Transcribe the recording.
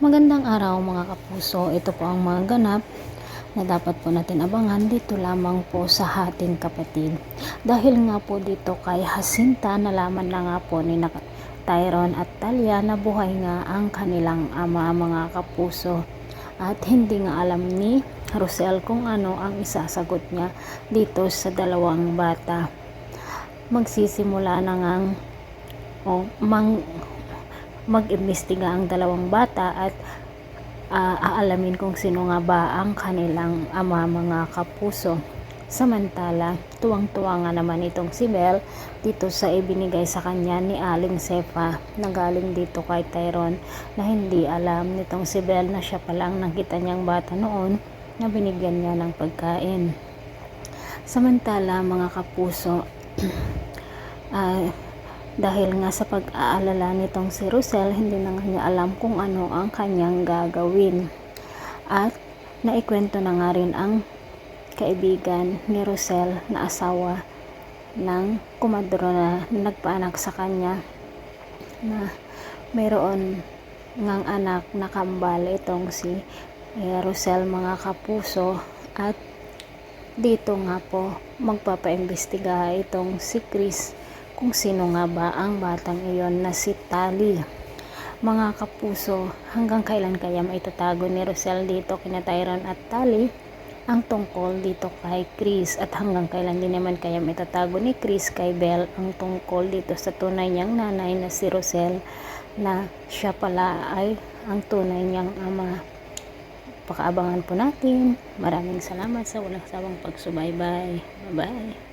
Magandang araw mga kapuso, ito po ang mga ganap na dapat po natin abangan dito lamang po sa ating kapatid. Dahil nga po dito kay Jacinta, nalaman na nga po ni Tyron at Talia na buhay nga ang kanilang ama mga kapuso. At hindi nga alam ni Rosel kung ano ang isasagot niya dito sa dalawang bata. Magsisimula na ngang mag-imbestiga ang dalawang bata at aalamin kung sino nga ba ang kanilang ama mga kapuso. Samantala, tuwang-tuwa nga naman itong si Belle dito sa ibinigay sa kanya ni Aling Sefa na galing dito kay Tyron, na hindi alam nitong si Belle na siya palang nakita niyang bata noon na binigyan niya ng pagkain. Samantala mga kapuso, dahil nga sa pag-aalala nitong si Rosel, hindi na nga niya alam kung ano ang kanyang gagawin. At naikwento na nga rin ang kaibigan ni Rosel na asawa ng kumadro na nagpaanak sa kanya na mayroon ngang anak na kambal itong si Rosel mga kapuso. At dito nga po magpapaimbestiga itong si Chris kung sino nga ba ang batang iyon na si Tali. Mga kapuso, hanggang kailan kaya maitatago ni Rosel dito kina Tyron at Tali ang tungkol dito kay Chris, at hanggang kailan din naman kaya maitatago ni Chris kay Belle ang tungkol dito sa tunay niyang nanay na si Rosel, na siya pala ay ang tunay niyang ama. Pakaabangan po natin. Maraming salamat sa walang sawang pagsubaybay. Bye bye.